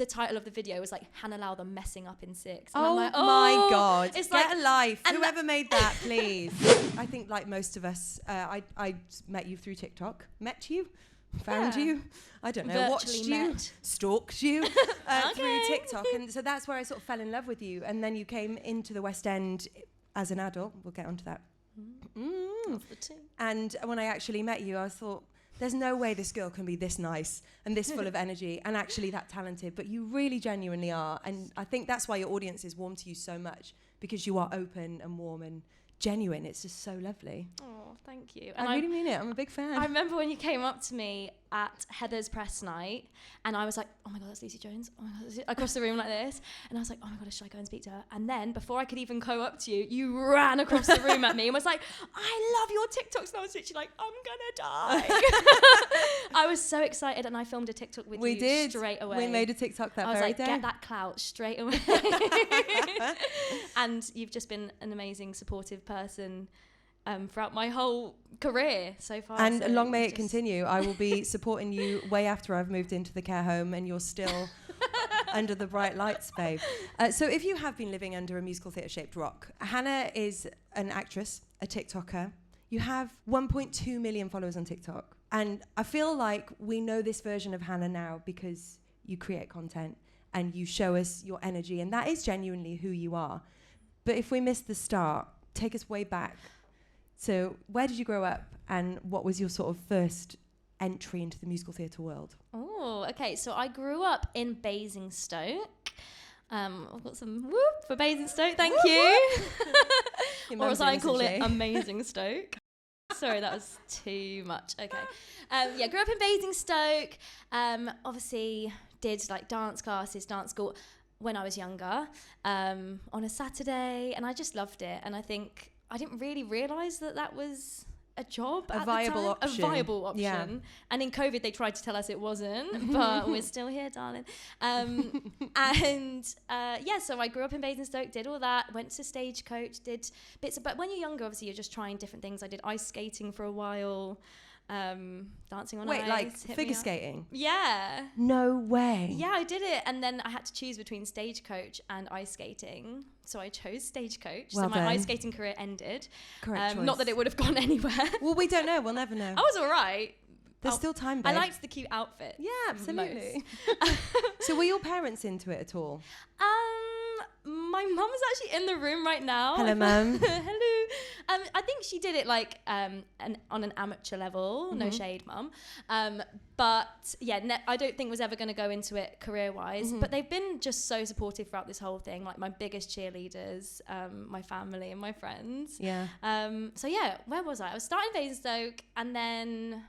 the title of the video was like Hannah Lowther messing up in 6. And Oh, I'm like, my God. It's Get like a life. and Whoever made that, please. I think like most of us, I met you through TikTok. Met you? Found Yeah. you? I don't know. Virtually Watched you? met. Stalked you? Okay. Through TikTok. And so that's where I sort of fell in love with you. And then you came into the West End as an adult. We'll get onto that. That's the two. And when I actually met you, I thought, there's no way this girl can be this nice and this full of energy and actually that talented, but you really genuinely are. And I think that's why your audience is warm to you so much, because you are open and warm and genuine. It's just so lovely. Oh, thank you. And I really mean it. I'm a big fan. I remember when you came up to me at Heather's press night, and I was like, oh my God, that's Lucie Jones. Oh my God, that's across the room like this. And I was like, oh my God, should I go and speak to her? And then before I could even go up to you, you ran across the room at me and was like, I love your TikToks. And I was literally like, I'm gonna die. I was so excited, and I filmed a TikTok with you straight away. We made a TikTok that I was very like, day. get that clout straight away. And you've just been an amazing, supportive person throughout my whole career so far. And so long may it continue. I will be supporting you way after I've moved into the care home and you're still under the bright lights, babe. So if you have been living under a musical theatre-shaped rock, Hannah is an actress, a TikToker. You have 1.2 million followers on TikTok. And I feel like we know this version of Hannah now because you create content and you show us your energy, and that is genuinely who you are. But if we missed the start, take us way back. So where did you grow up, and what was your sort of first entry into the musical theatre world? Oh, okay. So I grew up in Basingstoke. I've got some whoop for Basingstoke, thank you. Or as I call it, Amazing Stoke. Sorry, that was too much. Okay. Yeah, grew up in Basingstoke. Obviously did like dance classes, dance school when I was younger, on a Saturday, and I just loved it. And I think I didn't really realise that was a job a at viable the time. option. A viable option. Yeah. And in COVID, they tried to tell us it wasn't, but we're still here, darling. So I grew up in Basingstoke, did all that, went to Stagecoach, did bits of, but when you're younger, obviously you're just trying different things. I did ice skating for a while, dancing on ice. Wait, like figure skating? Yeah. No way. Yeah, I did it. And then I had to choose between Stagecoach and ice skating. So I chose Stagecoach. Well so my done. ice skating career ended. Correct choice. Not that it would have gone anywhere. Well, we don't know. We'll never know. I was all right. There's still time, babe. I liked the cute outfit. Yeah, absolutely. So were your parents into it at all? My mum is actually in the room right now. Hello, Mum. Hello. I think she did it like on an amateur level. No shade, Mum. But yeah, I don't think was ever going to go into it career-wise. But they've been just so supportive throughout this whole thing. Like my biggest cheerleaders, my family and my friends. Yeah. So yeah, where was I? I was starting Basingstoke, and then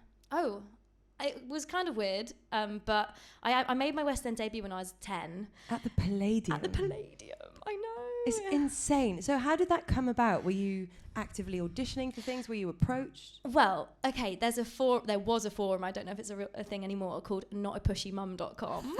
it was kind of weird. But I made my West End debut when I was 10. At the Palladium. At the Palladium, I know. It's insane. So how did that come about? Were you actively auditioning for things? Were you approached? Well, okay, there was a forum, I don't know if it's a thing anymore, called notapushy.mum.com,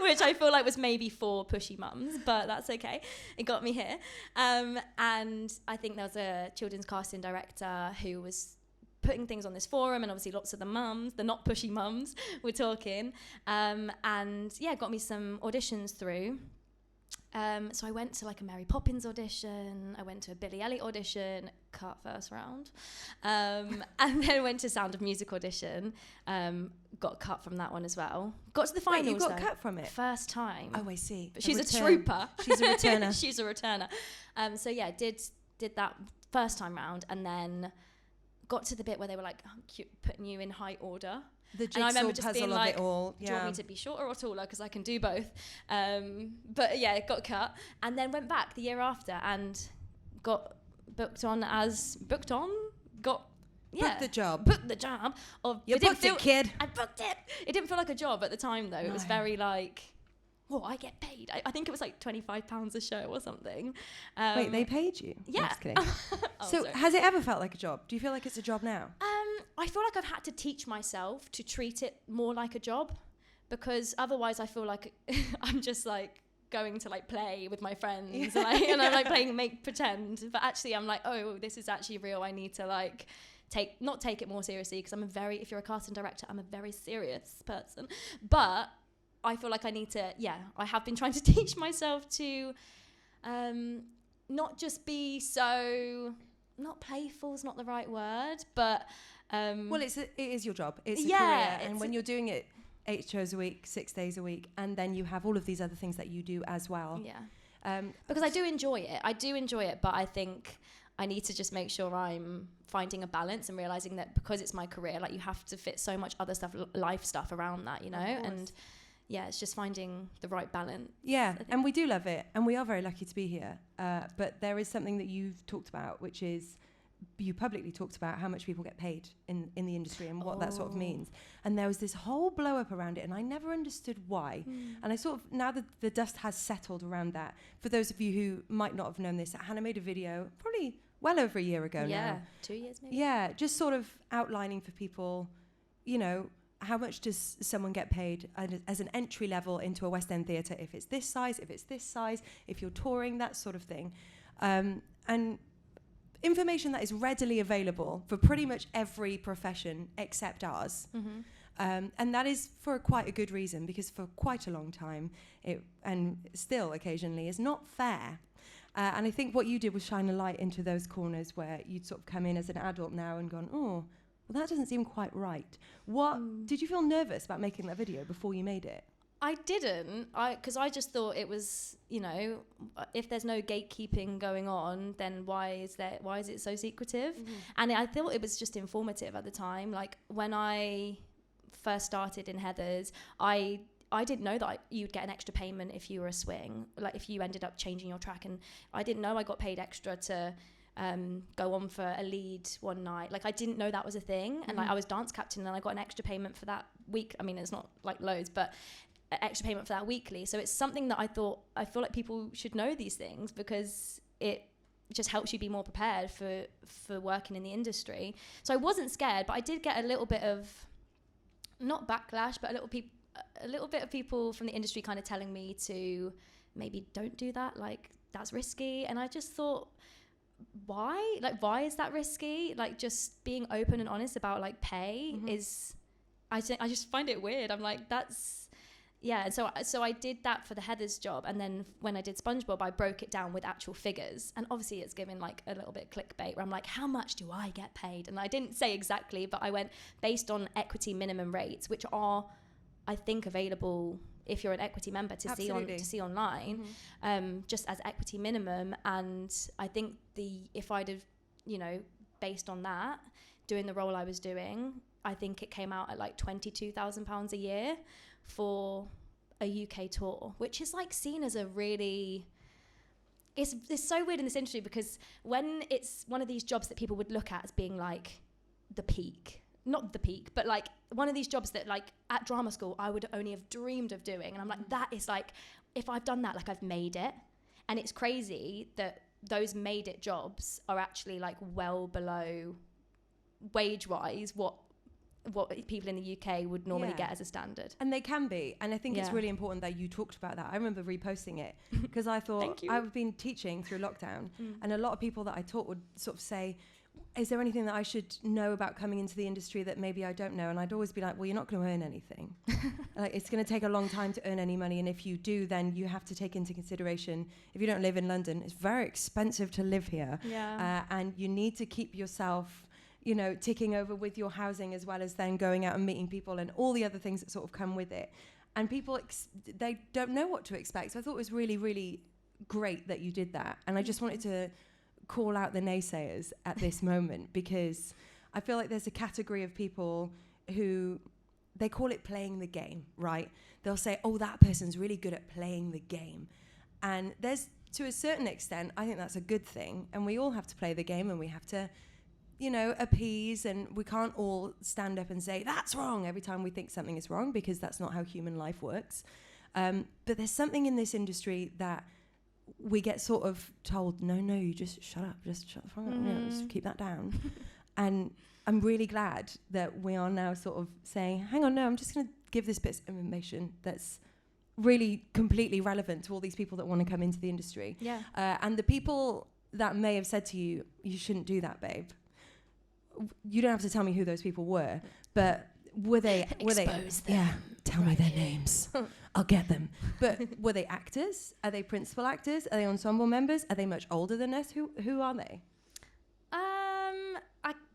which I feel like was maybe for pushy mums, but that's okay. It got me here. And I think there was a children's casting director who was putting things on this forum, and obviously lots of the mums, the not pushy mums, were talking. And yeah, got me some auditions through. So I went to like a Mary Poppins audition, I went to a Billy Elliot audition, cut first round, and then went to Sound of Music audition, got cut from that one as well. Got to the finals. Wait, you got cut from it? First time. Oh, I see. But she's a trooper. She's a returner. She's a returner. So yeah, did that first time round, and then got to the bit where they were like putting you in height order. The and I remember just puzzle being of like, it all. do you want me to be shorter or taller? Because I can do both. But yeah, it got got the year after and got booked the job. You booked it, kid. I booked it. It didn't feel like a job at the time, though. No. It was very like, I get paid. I think it was like £25 a show or something. Wait, they paid you? Yeah. I'm just kidding. So has it ever felt like a job? Do you feel like it's a job now? I feel like I've had to teach myself to treat it more like a job, because otherwise I feel like I'm just like going to like play with my friends and I'm like playing make pretend, but actually I'm like, oh, this is actually real. I need to like not take it more seriously, because if you're a casting director, I'm a very serious person, but I feel like I need to, I have been trying to teach myself to not just be so, not playful is not the right word, but... well, it is your job. It's a yeah, career. And when you're doing it 8 shows a week, 6 days a week, and then you have all of these other things that you do as well. Yeah. Because I do enjoy it. But I think I need to just make sure I'm finding a balance and realizing that because it's my career, like you have to fit so much other stuff, life stuff around that, you know? And yeah, it's just finding the right balance. Yeah, and we do love it. And we are very lucky to be here. But there is something that you've talked about, which is you publicly talked about how much people get paid in the industry and what that sort of means. And there was this whole blow up around it, and I never understood why. And I sort of, now that the dust has settled around that, for those of you who might not have known this, Hannah made a video probably well over a year ago now. Yeah, 2 years maybe. Yeah, just sort of outlining for people, you know, how much does someone get paid as an entry level into a West End theatre, if it's this size, if you're touring, that sort of thing. And information that is readily available for pretty much every profession except ours. And that is for quite a good reason, because for quite a long time, and still occasionally, is not fair. And I think what you did was shine a light into those corners where you'd sort of come in as an adult now and gone, oh, well, that doesn't seem quite right. Did you feel nervous about making that video before you made it? I didn't, because I just thought it was, you know, if there's no gatekeeping going on, then why is it so secretive? And I thought it was just informative at the time. Like when I first started in Heathers, I didn't know that you'd get an extra payment if you were a swing, like if you ended up changing your track. And I didn't know I got paid extra to go on for a lead one night. Like I didn't know that was a thing. And like I was dance captain and I got an extra payment for that week. I mean, it's not like loads, but extra payment for that weekly. So it's something that I feel like people should know these things, because it just helps you be more prepared for working in the industry. So I wasn't scared, but I did get a little bit of, not backlash, but a little bit of people from the industry kind of telling me to maybe don't do that, like that's risky. And I just thought, why is that risky? Like just being open and honest about like pay is, I just find it weird. I'm like, that's, yeah. And so I did that for the Heathers job, and then when I did SpongeBob, I broke it down with actual figures, and obviously it's given like a little bit clickbait where I'm like, how much do I get paid? And I didn't say exactly, but I went based on equity minimum rates, which are, I think, available if you're an equity member to see online, just as equity minimum. And I think if I'd have, you know, based on that, doing the role I was doing, I think it came out at like £22,000 a year for a UK tour, which is like seen as a really, it's so weird in this industry, because when it's one of these jobs that people would look at as being like the peak, not the peak, but like one of these jobs that like at drama school I would only have dreamed of doing, and I'm like, that is like, if I've done that, like I've made it. And it's crazy that those made it jobs are actually like well below wage wise what people in the UK would normally get as a standard. And they can be. And I think it's really important that you talked about that. I remember reposting it because I thought, I've been teaching through lockdown and a lot of people that I taught would sort of say, is there anything that I should know about coming into the industry that maybe I don't know? And I'd always be like, well, you're not going to earn anything. Like, it's going to take a long time to earn any money. And if you do, then you have to take into consideration, if you don't live in London, it's very expensive to live here. And you need to keep yourself, you know, ticking over with your housing, as well as then going out and meeting people and all the other things that sort of come with it. And people, they don't know what to expect. So I thought it was really, really great that you did that. And I just wanted to call out the naysayers at this moment, because I feel like there's a category of people who, they call it playing the game, right? They'll say, oh, that person's really good at playing the game. And there's, to a certain extent, I think that's a good thing. And we all have to play the game, and we have to, you know, appease, and we can't all stand up and say that's wrong every time we think something is wrong, because that's not how human life works. But there's something in this industry that we get sort of told, no, you just shut up, just shut the fuck up, you know, just keep that down. And I'm really glad that we are now sort of saying, hang on, no, I'm just going to give this bit of information that's really completely relevant to all these people that want to come into the industry. And the people that may have said to you, you shouldn't do that, babe, you don't have to tell me who those people were, but were they? Expose them. Tell me their names. I'll get them. But were they actors? Are they principal actors? Are they ensemble members? Are they much older than us? Who are they?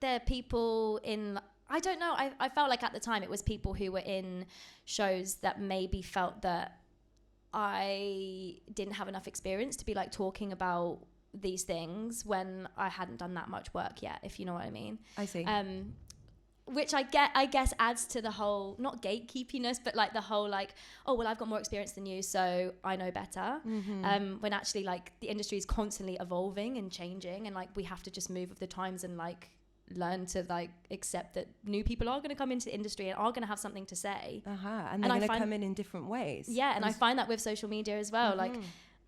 They're people in... I don't know. I felt like at the time it was people who were in shows that maybe felt that I didn't have enough experience to be like talking about these things when I hadn't done that much work yet, if you know what I mean. I see. Which I guess adds to the whole, not gatekeepiness, but like the whole like, oh, well, I've got more experience than you, so I know better. When actually like the industry is constantly evolving and changing, and like we have to just move with the times and like learn to like accept that new people are going to come into the industry and are going to have something to say. And they're going to come in different ways. Yeah, and I find that with social media as well. Like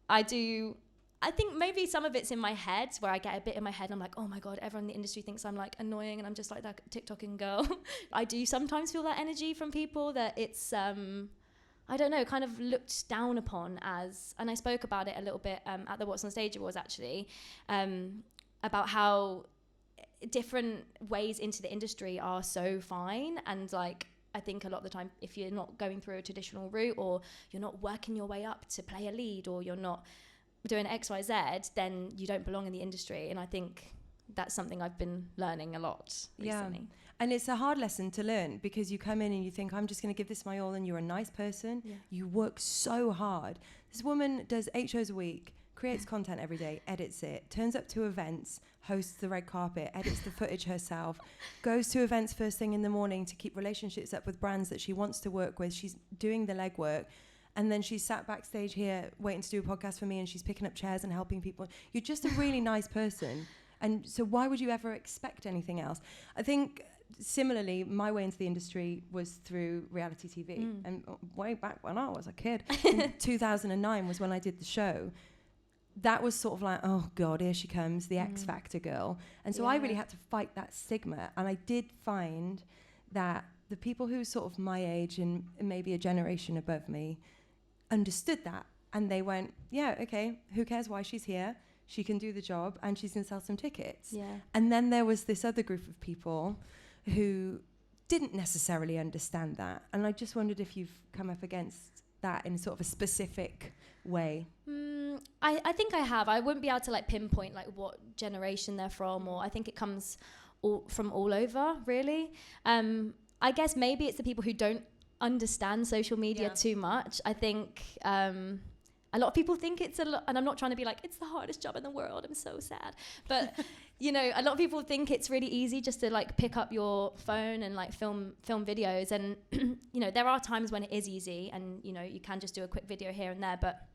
I think maybe some of it's in my head, where I get a bit in my head and I'm like, oh my God, everyone in the industry thinks I'm like annoying and I'm just like that TikToking girl. I do sometimes feel that energy from people, that it's, I don't know, kind of looked down upon as, and I spoke about it a little bit at the What's on Stage Awards actually, about how different ways into the industry are so fine, and like I think a lot of the time if you're not going through a traditional route, or you're not working your way up to play a lead, or you're not doing XYZ, then you don't belong in the industry. And I think that's something I've been learning a lot recently. And it's a hard lesson to learn, because you come in and you think, I'm just going to give this my all, and you're a nice person. You work so hard. This woman does 8 shows a week, creates content every day, edits it, turns up to events, hosts the red carpet, edits the footage herself, goes to events first thing in the morning to keep relationships up with brands that she wants to work with. She's doing the legwork. And then she's sat backstage here waiting to do a podcast for me, and she's picking up chairs and helping people. You're just a really nice person. And so why would you ever expect anything else? I think similarly, my way into the industry was through reality TV. And way back when I was a kid, in 2009 was when I did the show. That was sort of like, oh God, here she comes, the X Factor girl. And so I really had to fight that stigma. And I did find that the people who sort of my age and maybe a generation above me understood that, and they went, yeah, okay, who cares why she's here? She can do the job, and she's going to sell some tickets. And then there was this other group of people who didn't necessarily understand that. And I just wondered if you've come up against that in sort of a specific way. I think I have. I wouldn't be able to like pinpoint like what generation they're from, or I think it comes from all over, really. I guess maybe it's the people who don't understand social media too much. I think a lot of people think it's a lot, and I'm not trying to be like, it's the hardest job in the world, I'm so sad. But, you know, a lot of people think it's really easy just to like pick up your phone and like film videos. And, you know, there are times when it is easy, and, you know, you can just do a quick video here and there, but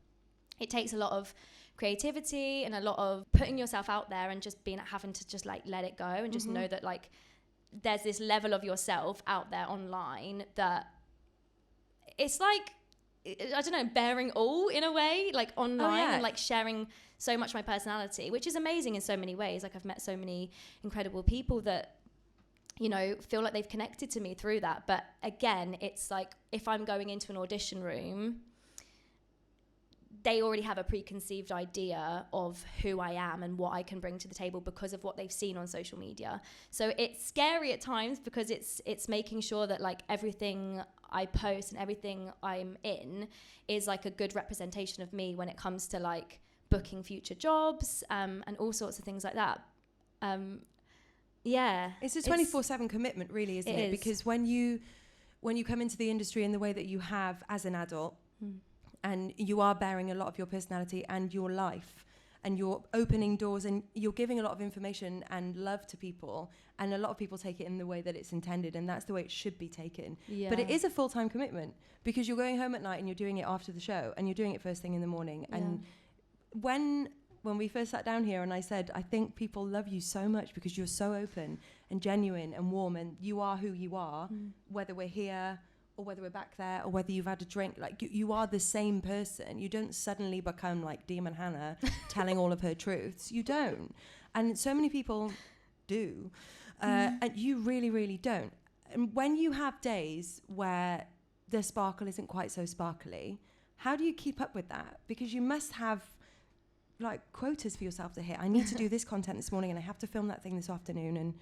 it takes a lot of creativity and a lot of putting yourself out there, and just having to just like let it go, and just know that like there's this level of yourself out there online that it's like, I don't know, bearing all in a way, like online, and like sharing so much of my personality, which is amazing in so many ways. Like I've met so many incredible people that, you know, feel like they've connected to me through that. But again, it's like if I'm going into an audition room, they already have a preconceived idea of who I am and what I can bring to the table because of what they've seen on social media. So it's scary at times, because it's making sure that like everything I post and everything I'm in is like a good representation of me when it comes to like booking future jobs, and all sorts of things like that. It's a 24/7 commitment, really, isn't it? Because when you come into the industry in the way that you have as an adult, and you are bearing a lot of your personality and your life, and you're opening doors, and you're giving a lot of information and love to people, and a lot of people take it in the way that it's intended, and that's the way it should be taken. But it is a full-time commitment, because you're going home at night and you're doing it after the show, and you're doing it first thing in the morning. And when we first sat down here and I said, I think people love you so much because you're so open and genuine and warm, and you are who you are, whether we're here or whether we're back there, or whether you've had a drink, like you are the same person. You don't suddenly become like Demon Hannah telling all of her truths. You don't. And so many people do. And you really, really don't. And when you have days where the sparkle isn't quite so sparkly, how do you keep up with that? Because you must have like quotas for yourself to hit. I need to do this content this morning, and I have to film that thing this afternoon. And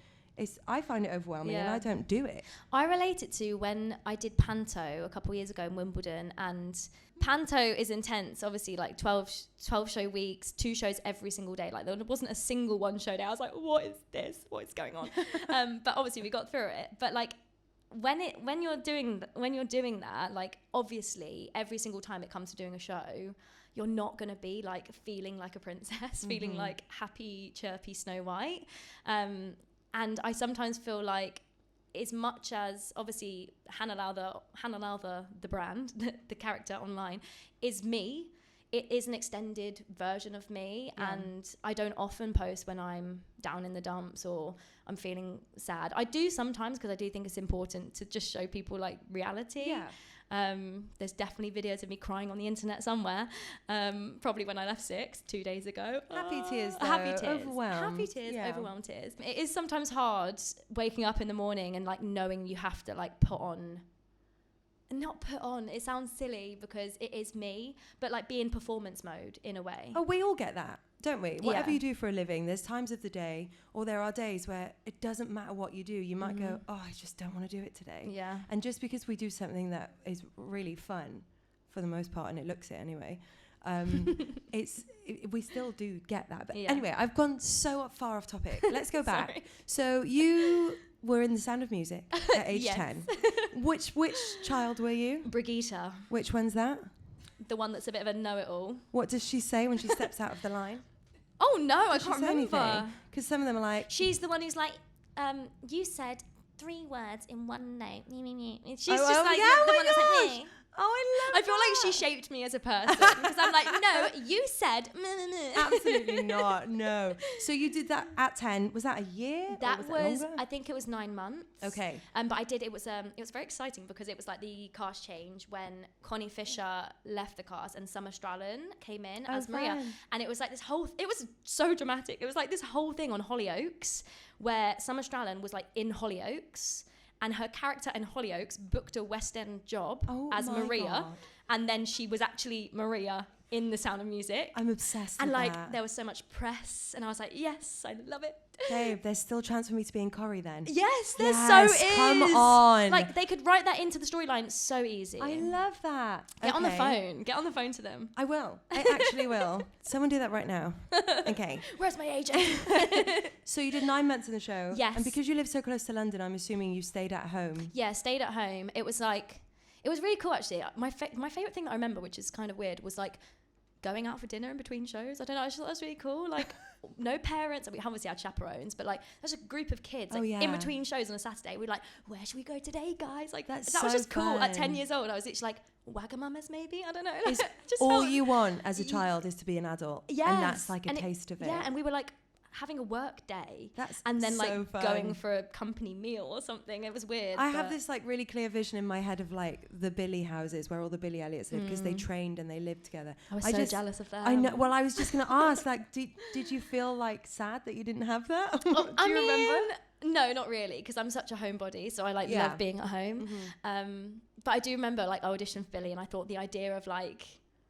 I find it overwhelming, and I don't do it. I relate it to when I did Panto a couple of years ago in Wimbledon, and Panto is intense, obviously, like 12 show weeks, 2 shows every single day. Like, there wasn't a single one show day. I was like, what is this? What is going on? But obviously we got through it. But like, when you're doing that, like, obviously every single time it comes to doing a show, you're not going to be like feeling like a princess, feeling like happy, chirpy Snow White. And I sometimes feel like, as much as obviously Hannah Lowther, the brand, the character online, is me, it is an extended version of me. And I don't often post when I'm down in the dumps or I'm feeling sad. I do sometimes, because I do think it's important to just show people like reality. There's definitely videos of me crying on the internet somewhere, probably when I left 6 2 days ago. Happy tears, though. Happy tears, overwhelmed tears. It is sometimes hard waking up in the morning and like knowing you have to like it sounds silly because it is me, but like be in performance mode in a way. Oh, we all get that, don't we? Whatever you do for a living, there's times of the day, or there are days where it doesn't matter what you do. You might go, oh, I just don't want to do it today. Yeah. And just because we do something that is really fun, for the most part, and it looks it anyway, we still do get that. But anyway, I've gone so far off topic. Let's go back. Sorry. So you were in The Sound of Music at age 10. Which child were you? Brigitte. Which one's that? The one that's a bit of a know-it-all. What does she say when she steps out of the line? Oh no, I can't remember. Because some of them are like... She's the one who's like, you said 3 words in one note. She's the one that's like me. Oh, I feel like she shaped me as a person, because I'm like, no, you said. Absolutely not. No. So you did that at 10. Was that a year? That was I think it was 9 months. Okay. But I did. It was very exciting, because it was like the cast change when Connie Fisher left the cast and Summer Strallen came in as Maria, and it was like this whole. It was so dramatic. It was like this whole thing on Hollyoaks, where Summer Strallen was like in Hollyoaks, and her character in Hollyoaks booked a West End job as Maria. God. And then she was actually Maria in The Sound of Music. I'm obsessed with that. There was so much press, and I was like, yes, I love it. Babe, there's still a chance for me to be in Corrie then. Yes, there so is. Come on. Like, they could write that into the storyline so easy. I love that. Get on the phone. Get on the phone to them. I will. I actually will. Someone do that right now. Okay. Where's my agent? So you did 9 months in the show. Yes. And because you live so close to London, I'm assuming you stayed at home. Yeah, stayed at home. It was like, it was really cool actually. My favourite thing that I remember, which is kind of weird, was like going out for dinner in between shows. I don't know, I just thought that was really cool. Like, no parents, we obviously had chaperones, but like there's a group of kids like, in between shows on a Saturday. We're like, where should we go today, guys? Like, that was just cool. At 10 years old, I was literally like, Wagamamas maybe? I don't know. Just all you want as a child is to be an adult. Yes. And that's like a taste of it. Yeah, and we were like having a work day. That's and then so like fun. going for a company meal or something. It was weird. I have this like really clear vision in my head of like the Billy houses where all the Billy Elliots live, because they trained and they lived together. I was so jealous of that. I know. Well, I was just going to ask, like, did you feel like sad that you didn't have that? Do you remember? No, not really, because I'm such a homebody, so I like love being at home. But I do remember like I auditioned for Billy, and I thought the idea of like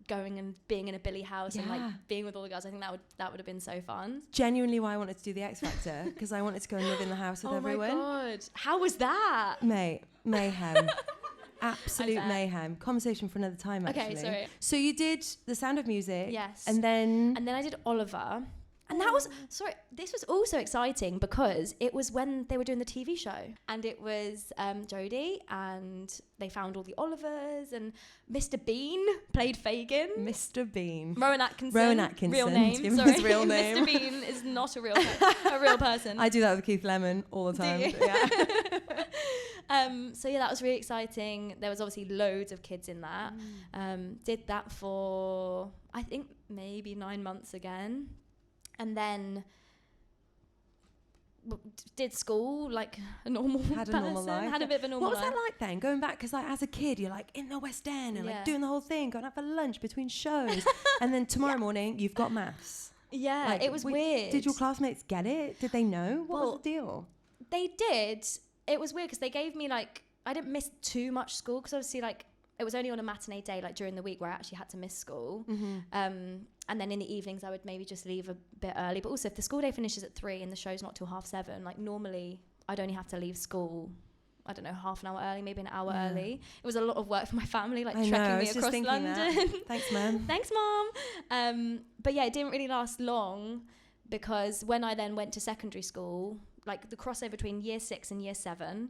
going and being in a Billy house and like being with all the girls, I think that would have been so fun. Genuinely why I wanted to do the X Factor, because I wanted to go and live in the house with everyone. Oh my God. How was that? Mate, mayhem. Absolute mayhem. Conversation for another time, actually. Okay, sorry. So you did The Sound of Music. Yes. And then I did Oliver. And that was, this was also exciting because it was when they were doing the TV show. And it was Jodie, and they found all the Olivers, and Mr. Bean played Fagin. Mr. Bean. Rowan Atkinson. Real Real name. His real name. Mr. Bean is not a real person. I do that with Keith Lemon all the time. Yeah. So yeah, that was really exciting. There was obviously loads of kids in that. Did that for, I think, maybe 9 months again. And then did school like a normal Had a normal life. Had a bit of a normal life. What was that like then? Going back, because like as a kid, you're like in the West End and like doing the whole thing, going out for lunch between shows. And then tomorrow morning, you've got maths. Yeah, like, it was weird. Did your classmates get it? Did they know? What was the deal? They did. It was weird because they gave me like, I didn't miss too much school, because obviously like it was only on a matinee day, like during the week, where I actually had to miss school. And then in the evenings, I would maybe just leave a bit early. But also, if the school day finishes at 3 and the show's not till 7:30, like normally I'd only have to leave school, I don't know, half an hour early, maybe an hour early. It was a lot of work for my family, like trekking me across London. Thanks, Mum. Thanks, Mum. But yeah, it didn't really last long, because when I then went to secondary school, like the crossover between year 6 and year 7,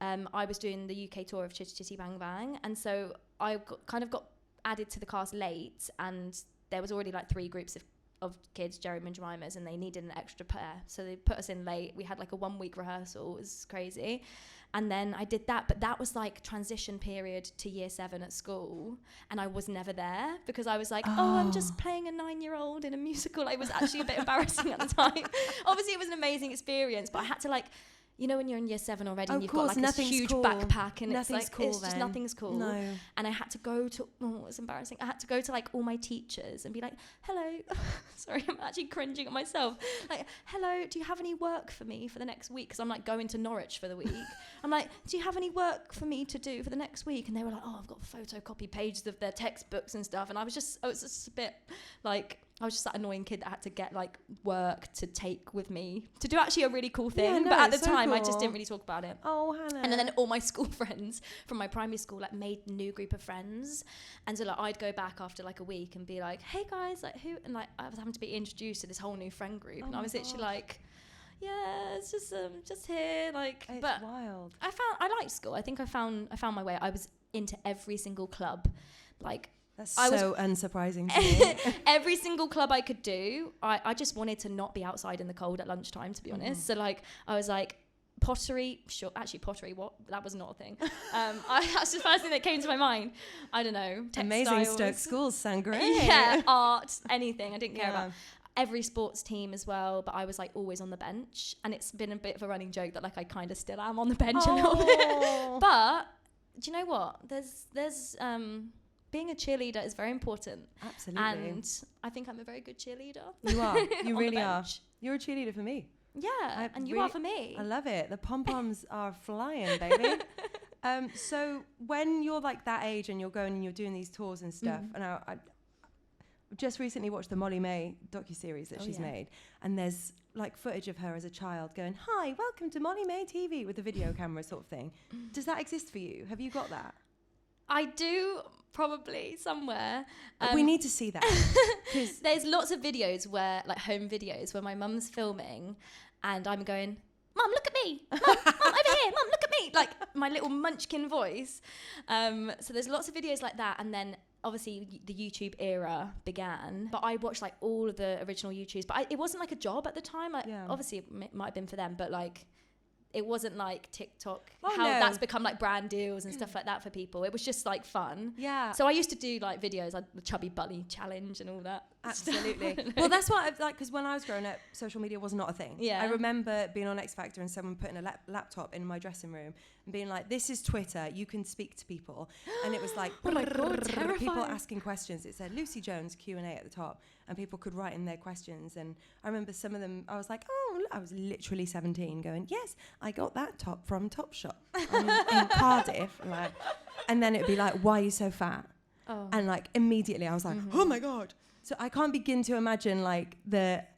I was doing the UK tour of Chitty Chitty Bang Bang. And so I got added to the cast late, and there was already like 3 groups of kids, Jeremy and Jemima's, and they needed an extra pair. So they put us in late. We had like a 1-week rehearsal. It was crazy. And then I did that, but that was like transition period to year 7 at school. And I was never there, because I was like, I'm just playing a 9-year-old in a musical. It was actually a bit embarrassing at the time. Obviously it was an amazing experience, but I had to like, you know, when you're in year 7 already, and you've got like this huge backpack, and it's like, it's just nothing's cool. No. And I had to go to, it's embarrassing. I had to go to like all my teachers and be like, hello, sorry, I'm actually cringing at myself. Like, hello, do you have any work for me for the next week? Because I'm like going to Norwich for the week. I'm like, do you have any work for me to do for the next week? And they were like, I've got photocopy pages of their textbooks and stuff. And I was just a bit like, I was just that annoying kid that had to get like work to take with me to do actually a really cool thing. But at the time, I just didn't really talk about it. Oh, Hannah. And then all my school friends from my primary school like made a new group of friends. And so like I'd go back after like a week and be like, hey guys, like who? And like I was having to be introduced to this whole new friend group. And I was literally like, yeah, it's just here. Like, it's but wild. I liked school. I think I found my way. I was into every single club. Like, that's so unsurprising to me. Every single club I could do, I just wanted to not be outside in the cold at lunchtime, to be honest. So like I was like, pottery, sure, actually pottery, what? That was not a thing. That's the first thing that came to my mind. I don't know, textiles. Amazing Stoke schools sound great. Yeah, art, anything. I didn't care about every sports team as well, but I was like always on the bench, and it's been a bit of a running joke that like I kind of still am on the bench a little bit. But do you know what? There's being a cheerleader is very important. Absolutely. And I think I'm a very good cheerleader. You are. You really are. You're a cheerleader for me. Yeah, and you are for me. I love it. The pom-poms are flying, baby. So when you're like that age and you're going and you're doing these tours and stuff, and I just recently watched the Molly May docuseries that she's made, and there's like footage of her as a child going, hi, welcome to Molly May TV, with a video camera sort of thing. Does that exist for you? Have you got that? I do, probably somewhere. We need to see that. There's lots of videos where, like home videos, where my mum's filming and I'm going, Mum, look at me. Mum, over here. Mum, look at me. Like my little munchkin voice. So there's lots of videos like that. And then obviously the YouTube era began. But I watched like all of the original YouTubes. But it wasn't like a job at the time. Obviously it might have been for them, but like it wasn't like TikTok, that's become like brand deals and stuff like that for people. It was just like fun. Yeah. So I used to do like videos, like the Chubby Bunny challenge and all that. Absolutely. Well, that's what I've like, because when I was growing up, social media was not a thing. Yeah. I remember being on X Factor and someone putting a laptop in my dressing room and being like, this is Twitter, you can speak to people. And it was like, oh my God, terrifying. People asking questions. It said Lucie Jones Q&A at the top, and people could write in their questions. And I remember some of them, I was like, I was literally 17 going, yes, I got that top from Topshop in Cardiff. Like, and then it'd be like, why are you so fat? And like immediately I was like, oh my God. So I can't begin to imagine like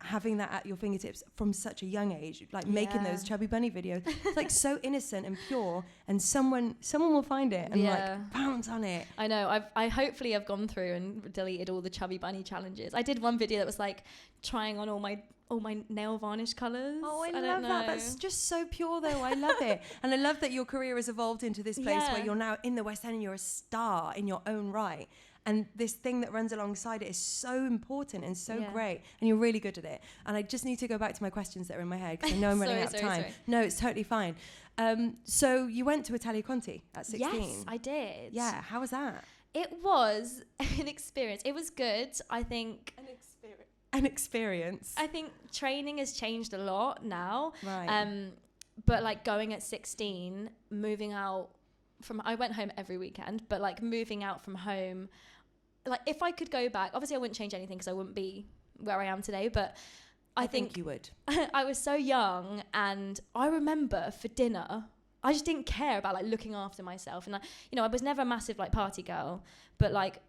having that at your fingertips from such a young age, like making those Chubby Bunny videos. It's like so innocent and pure, and someone will find it and like pounce on it. I know. I hopefully have gone through and deleted all the Chubby Bunny challenges. I did one video that was like trying on all my nail varnish colours. Oh, I love that. That's just so pure though. I love it. And I love that your career has evolved into this place where you're now in the West End and you're a star in your own right. And this thing that runs alongside it is so important and so great. And you're really good at it. And I just need to go back to my questions that are in my head because I know I'm running out of time. Sorry. No, it's totally fine. So you went to Italia Conti at 16. Yes, I did. Yeah, how was that? It was an experience. It was good, I think. An experience. I think training has changed a lot now. Right. But like going at 16, moving out I went home every weekend, but like moving out from home, like if I could go back, obviously I wouldn't change anything because I wouldn't be where I am today, but I think you would. I was so young, and I remember for dinner, I just didn't care about like looking after myself. And I was never a massive like party girl, but like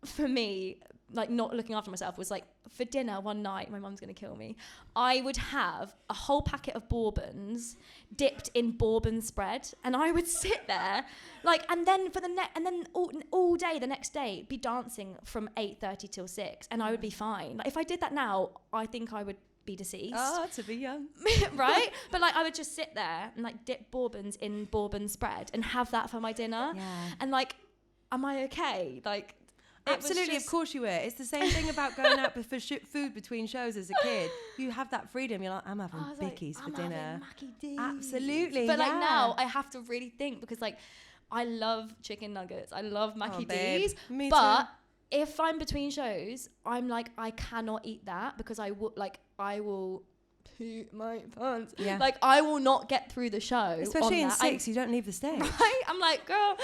for me, like not looking after myself was like, for dinner one night, my mum's going to kill me, I would have a whole packet of bourbons dipped in bourbon spread, and I would sit there like, and then all day the next day be dancing from 8:30 till 6, and I would be fine. Like if I did that now, I think I would be deceased. Oh, to be young. Right? But like I would just sit there and like dip bourbons in bourbon spread and have that for my dinner. Yeah. And like, am I okay? Like, absolutely, of course you were. It's the same thing about going out for food between shows as a kid. You have that freedom. You're like, I'm having bickies for dinner. Absolutely. But like now, I have to really think, because like I love chicken nuggets. I love Mackie D's. Me but too. if I'm between shows, I'm like, I cannot eat that, because I will poop my pants. Yeah. Like I will not get through the show. Especially in 6, you don't leave the stage. Right? I'm like, girl.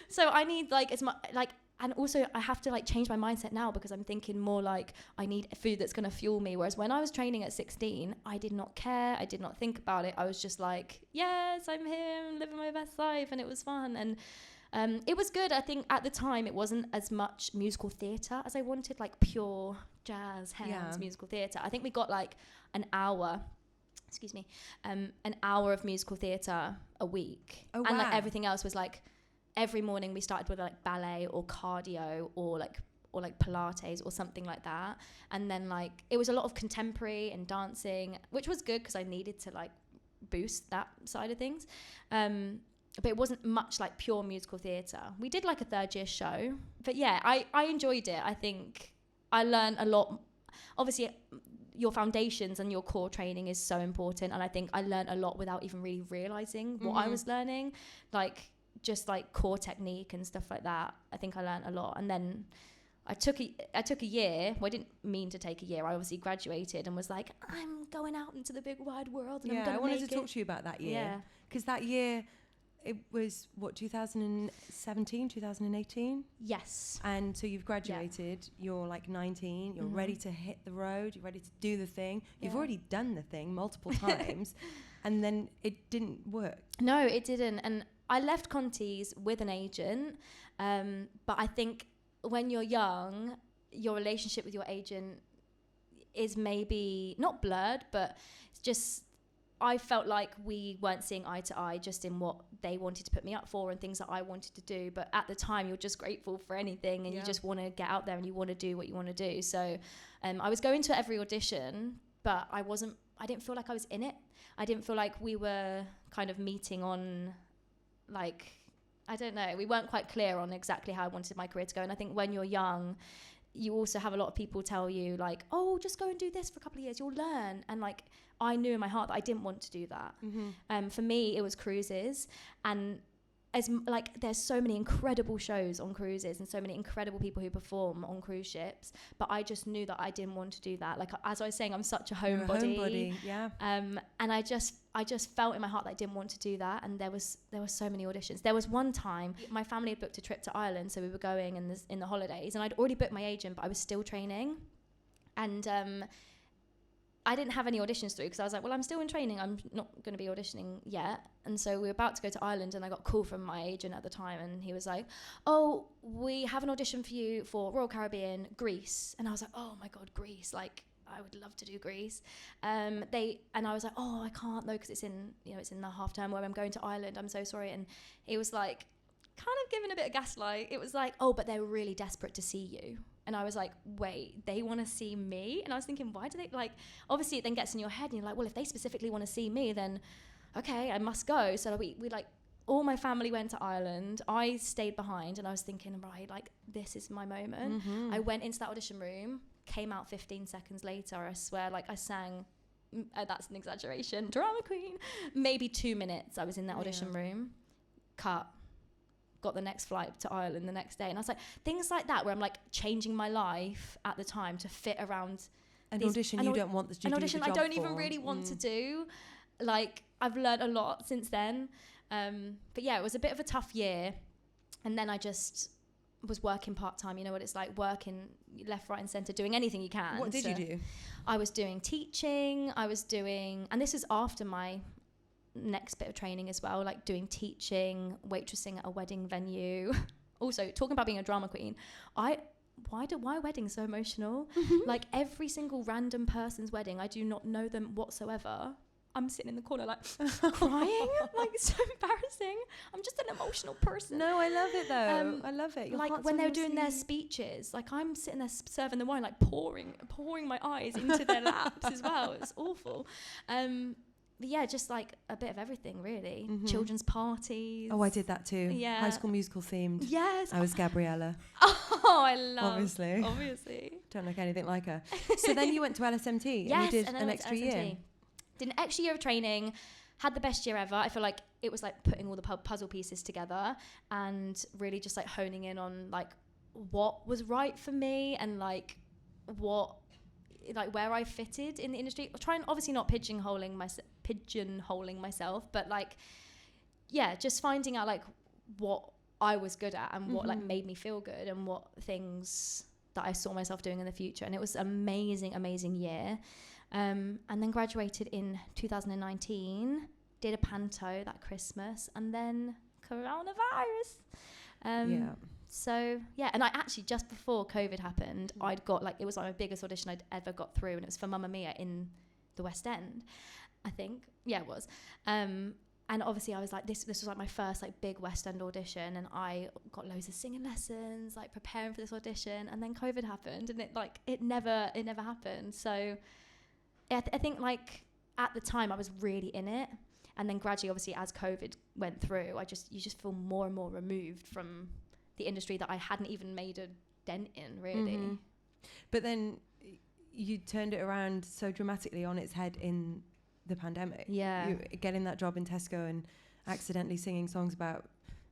So I need like as much like. And also I have to like change my mindset now, because I'm thinking more like I need food that's going to fuel me. Whereas when I was training at 16, I did not care. I did not think about it. I was just like, yes, I'm here, I'm living my best life. And it was fun. And it was good. I think at the time it wasn't as much musical theatre as I wanted, like pure jazz, hands, musical theatre. I think we got like an hour of musical theatre a week. Oh, and wow. like everything else was like, every morning we started with like ballet or cardio or like Pilates or something like that. And then like it was a lot of contemporary and dancing, which was good because I needed to like boost that side of things. But it wasn't much like pure musical theatre. We did like a 3rd year show. But yeah, I enjoyed it. I think I learned a lot. Obviously, your foundations and your core training is so important. And I think I learned a lot without even really realising what I was learning. Like, just like core technique and stuff like that. I think I learned a lot. And then I took a year. Well, I didn't mean to take a year. I obviously graduated and was like, I'm going out into the big wide world and I'm going to I wanted to talk to you about that year. Yeah. Because that year, it was, 2017, 2018? Yes. And so you've graduated, you're like 19, you're ready to hit the road, you're ready to do the thing. You've already done the thing multiple times, and then it didn't work. No, it didn't. And I left Conti's with an agent, but I think when you're young, your relationship with your agent is maybe not blurred, but it's just, I felt like we weren't seeing eye to eye just in what they wanted to put me up for and things that I wanted to do. But at the time, you're just grateful for anything and you just want to get out there and you want to do what you want to do. So I was going to every audition, but I didn't feel like I was in it. I didn't feel like we were kind of meeting on, like, I don't know, we weren't quite clear on exactly how I wanted my career to go. And I think when you're young, you also have a lot of people tell you like, oh, just go and do this for a couple of years, you'll learn. And like, I knew in my heart that I didn't want to do that. For me, it was cruises. And there's so many incredible shows on cruises and so many incredible people who perform on cruise ships, but I just knew that I didn't want to do that. Like, as I was saying, I'm such a homebody. Yeah. And I just felt in my heart that I didn't want to do that. And there was so many auditions. There was one time my family had booked a trip to Ireland, so we were going in the holidays, and I'd already booked my agent, but I was still training. And I didn't have any auditions through because I was like, well, I'm still in training. I'm not going to be auditioning yet. And so we were about to go to Ireland, and I got a call from my agent at the time, and he was like, oh, we have an audition for you for Royal Caribbean, Greece. And I was like, oh my God, Greece. Like, I would love to do Greece. And I was like, oh, I can't though, because it's in the half term where I'm going to Ireland. I'm so sorry. And he was like, kind of giving a bit of gaslight. It was like, oh, but they're really desperate to see you. And I was like, wait, they want to see me? And I was thinking, why do they, like, obviously it then gets in your head and you're like, well, if they specifically want to see me, then okay, I must go. So we like, all my family went to Ireland. I stayed behind, and I was thinking, right, like, this is my moment. I went into that audition room, came out 15 seconds later. I swear, like, I sang, that's an exaggeration, drama queen, maybe 2 minutes I was in that audition room, cut. Got the next flight to Ireland the next day. And I was like, things like that, where I'm like changing my life at the time to fit around an audition you don't want to do. An audition I don't even really want to do. Like, I've learned a lot since then. But yeah, it was a bit of a tough year. And then I just was working part-time. You know what it's like, working left, right and centre, doing anything you can. What did you do? I was doing teaching. And this is after my next bit of training as well, like doing teaching, waitressing at a wedding venue. Also, talking about being a drama queen, I why are weddings so emotional? Like every single random person's wedding, I do not know them whatsoever. I'm sitting in the corner like crying, like it's so embarrassing. I'm just an emotional person. No, I love it though. I love it. Your like when they were doing their speeches, like I'm sitting there serving the wine, like pouring my eyes into their laps as well. It's awful. But yeah, just like a bit of everything really. Children's parties. Oh, I did that too. Yeah. High School Musical themed. Yes. I was Gabriella. Oh, I love. Obviously. Don't look anything like her. So then you went to LSMT and you did an extra year. Did an extra year of training, had the best year ever. I feel like it was like putting all the puzzle pieces together and really just like honing in on like what was right for me and like where I fitted in the industry. Trying obviously not pigeonholing myself, but like, yeah, just finding out like what I was good at and what like made me feel good and what things that I saw myself doing in the future. And it was amazing year. And then graduated in 2019, did a panto that Christmas, and then coronavirus. So yeah, and I actually just before COVID happened, I'd got like, it was like my biggest audition I'd ever got through, and it was for Mamma Mia in the West End, I think. Yeah, it was. And obviously I was like, this was like my first like big West End audition, and I got loads of singing lessons, like preparing for this audition, and then COVID happened, and it never happened. So I think like at the time I was really in it, and then gradually obviously as COVID went through, you just feel more and more removed from the industry that I hadn't even made a dent in really. But then you turned it around so dramatically on its head in the pandemic. Yeah. You getting that job in Tesco and accidentally singing songs about,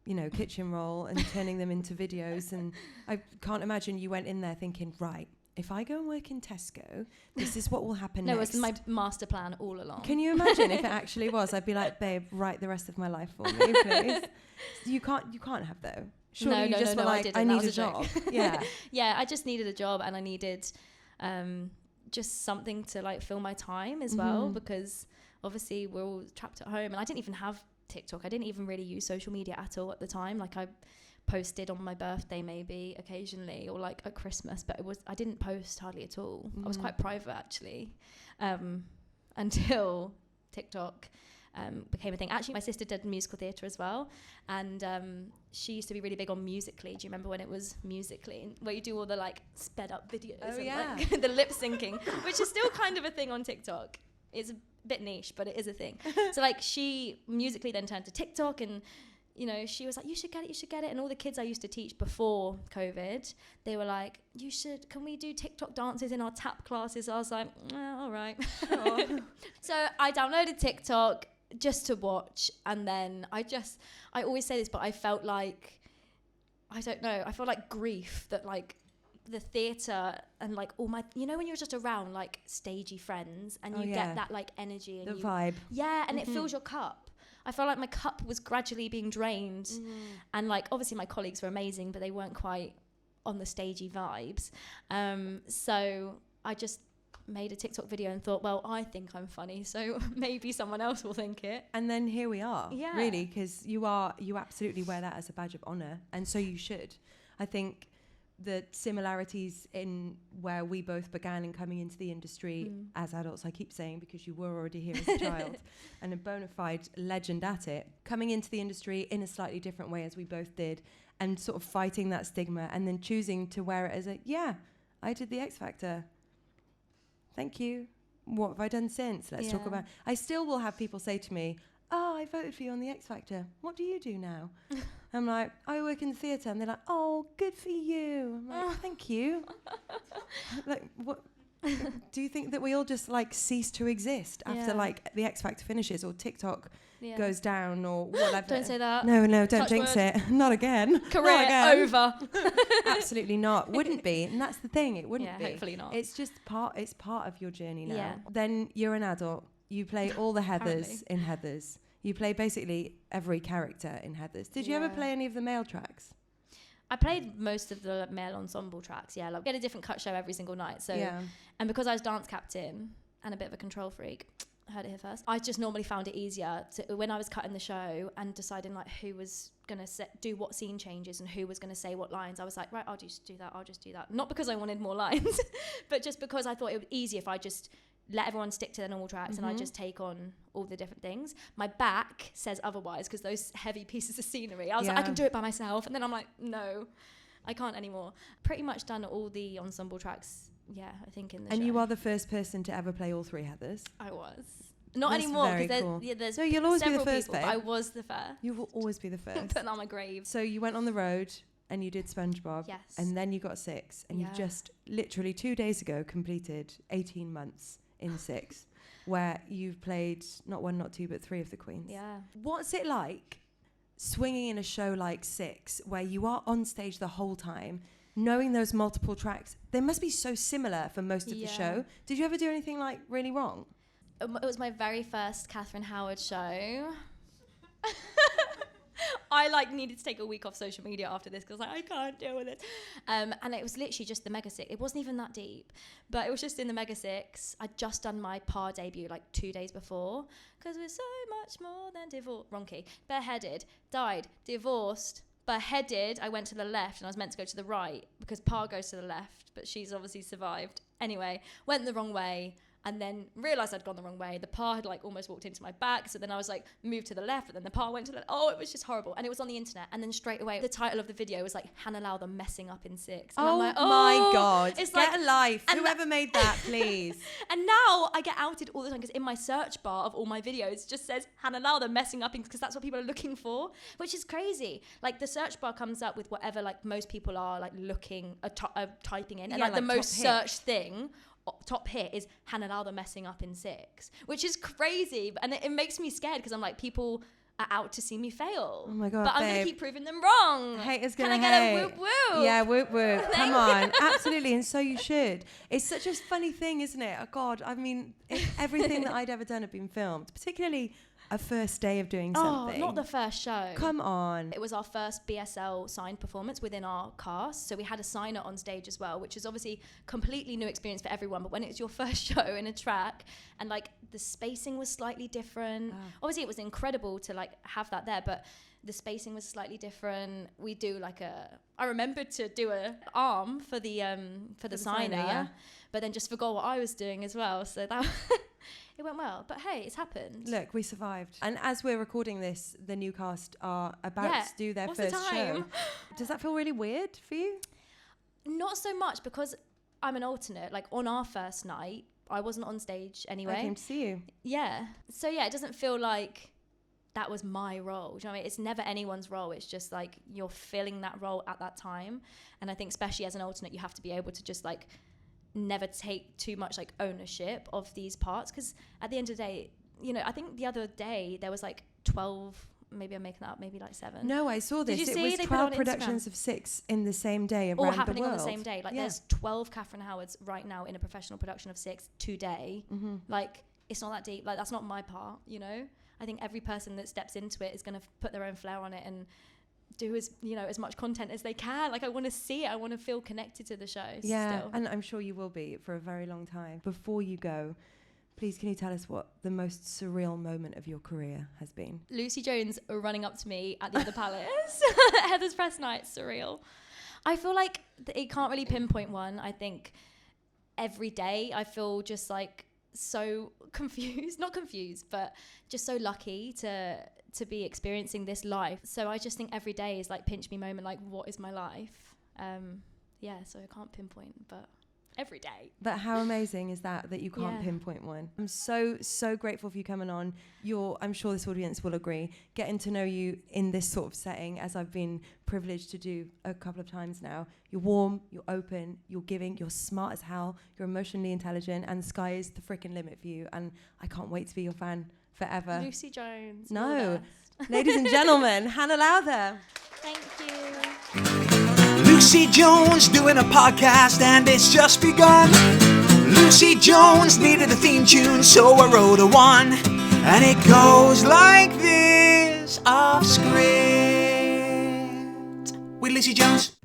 you know, kitchen roll and turning them into videos. And I can't imagine you went in there thinking, right, if I go and work in Tesco, this is what will happen next. No, it was my master plan all along. Can you imagine if it actually was? I'd be like, babe, write the rest of my life for me, please. You can't have though. Surely you just were like, I need a job. Yeah. Yeah, I just needed a job, and I needed just something to like fill my time as well, because obviously we're all trapped at home, and I didn't even have TikTok. I didn't even really use social media at all at the time. Like I posted on my birthday maybe occasionally, or like at Christmas, but I didn't post hardly at all. I was quite private actually, until TikTok became a thing. Actually, my sister did musical theatre as well, and she used to be really big on Musical.ly. Do you remember when it was Musical.ly, where you do all the like sped up videos like, the lip syncing, which is still kind of a thing on TikTok. It's a bit niche, but it is a thing. So like she Musical.ly then turned to TikTok, and you know, she was like, you should get it. And all the kids I used to teach before COVID, they were like, can we do TikTok dances in our tap classes? I was like, all right. Sure. So I downloaded TikTok just to watch. And then I always say this, but I felt like, I don't know, I felt like grief that like the theatre and like all my, you know, when you're just around like stagey friends and you get that like energy. And the vibe. Yeah, and it fills your cup. I felt like my cup was gradually being drained, and like obviously my colleagues were amazing, but they weren't quite on the stagey vibes. So I just made a TikTok video and thought, well, I think I'm funny, so maybe someone else will think it. And then here we are, really, because you absolutely wear that as a badge of honour, and so you should. I think the similarities in where we both began in coming into the industry as adults, I keep saying, because you were already here as a child and a bona fide legend at it, coming into the industry in a slightly different way as we both did, and sort of fighting that stigma, and then choosing to wear it as I did the X Factor. Thank you. What have I done since? Let's talk about. I still will have people say to me, oh, I voted for you on the X Factor. What do you do now? I'm like, I work in the theatre. And they're like, oh, good for you. I'm like, thank you. Like, what? Do you think that we all just like cease to exist after like the X Factor finishes or TikTok goes down or whatever? Don't say that. No, don't jinx it. Not again. Career not again. over. Absolutely not. Wouldn't be. And that's the thing. It wouldn't be. Hopefully not. It's just part of your journey now. Yeah. Then you're an adult. You play all the Heathers in Heathers. You play basically every character in Heathers. Did you ever play any of the male tracks? I played most of the male ensemble tracks, like we had a different cut show every single night. So, and because I was dance captain and a bit of a control freak, heard it here first. I just normally found it easier when I was cutting the show and deciding like who was going to do what scene changes and who was going to say what lines. I was like, right, I'll just do that. Not because I wanted more lines, but just because I thought it would be easier if I just let everyone stick to their normal tracks and I just take on all the different things. My back says otherwise because those heavy pieces of scenery, I was like, I can do it by myself. And then I'm like, no, I can't anymore. Pretty much done all the ensemble tracks, I think in the show. And you are the first person to ever play all 3 Heathers. I was. Not That's anymore, because cool. there's no, you'll always be the several first, people. babe. I was the first. You will always be the first. Putting on my grave. So you went on the road and you did SpongeBob. Yes. And then you got 6. And you just literally 2 days ago completed 18 months in 6, where you've played not 1, not 2, but 3 of the queens. Yeah. What's it like swinging in a show like 6, where you are on stage the whole time, knowing those multiple tracks? They must be so similar for most of the show. Did you ever do anything like really wrong? It was my very first Catherine Howard show. I needed to take a week off social media after this because I can't deal with it. And it was literally just the Mega 6. It wasn't even that deep, but it was just in the Mega 6. I'd just done my PAR debut 2 days before, because we're so much more than divorced. Wrong key. Bareheaded, died, divorced, beheaded. I went to the left and I was meant to go to the right because PAR goes to the left, but she's obviously survived. Anyway, went the wrong way. And then realised I'd gone the wrong way. The PAR had almost walked into my back. So then I was moved to the left, but then the PAR went to the left. Oh, it was just horrible. And it was on the internet. And then straight away, the title of the video was Hannah Lowther messing up in 6. And I'm my God. It's Get a life. Whoever made that, please. And now I get outed all the time because in my search bar of all my videos just says Hannah Lowther messing up because that's what people are looking for, which is crazy. The search bar comes up with whatever like most people are like looking typing in, and Yeah, like the like most top hit. searched thing, top hit, is Hannah Lowther messing up in 6, which is crazy, and it makes me scared because I'm like, people are out to see me fail. Oh my God, but I'm babe. gonna keep proving them wrong. Haters Can gonna I get hate. a whoop whoop? Yeah, whoop whoop. Come Thank on, absolutely, and so you should. It's such a funny thing, isn't it? Oh God, I mean, if everything that I'd ever done had been filmed, particularly a first day of doing something. Oh, not the first show. Come on. It was our first BSL signed performance within our cast. So we had a signer on stage as well, which is obviously completely new experience for everyone. But when it's your first show in a track and the spacing was slightly different. Obviously it was incredible to have that there, but the spacing was slightly different. We do I remembered to do a arm for the signer, yeah. But then just forgot what I was doing as well. So that it went well. But hey, it's happened. Look, we survived. And as we're recording this, the new cast are about to do their What's first the time? show. Does that feel really weird for you? Not so much, because I'm an alternate. On our first night, I wasn't on stage anyway. I came to see you. Yeah. So yeah, it doesn't feel like that was my role. Do you know what I mean? It's never anyone's role. It's just you're filling that role at that time. And I think especially as an alternate, you have to be able to just never take too much ownership of these parts, because at the end of the day, I think the other day there was 12, maybe I'm making that up, maybe 7. No, I saw this. Did you it see? was They 12 put it on productions Instagram. of 6 in the same day around all the happening world. on the same day. There's 12 Catherine Howards right now in a professional production of 6 today. It's not that deep. That's not my part, I think every person that steps into it is going to put their own flair on it and do as much content as they can. I want to see it. I want to feel connected to the show. Yeah, still. and I'm sure you will be for a very long time. Before you go, please can you tell us what the most surreal moment of your career has been? Lucie Jones running up to me at the other palace. Heather's press night, surreal. I feel like it can't really pinpoint one. I think every day I feel just so confused, not confused, but just so lucky to be experiencing this life. So I just think every day is pinch me moment, what is my life? So I can't pinpoint, but every day. But how amazing is that you can't pinpoint one? I'm so grateful for you coming on. I'm sure this audience will agree, getting to know you in this sort of setting, as I've been privileged to do a couple of times now. You're warm, you're open, you're giving, you're smart as hell, you're emotionally intelligent, and the sky is the freaking limit for you. And I can't wait to be your fan forever. Lucie Jones. No. Ladies and gentlemen, Hannah Lowther. Thank you. Lucie Jones doing a podcast and it's just begun. Lucie Jones needed a theme tune, so I wrote a one. And it goes like this, off script. With Lucie Jones.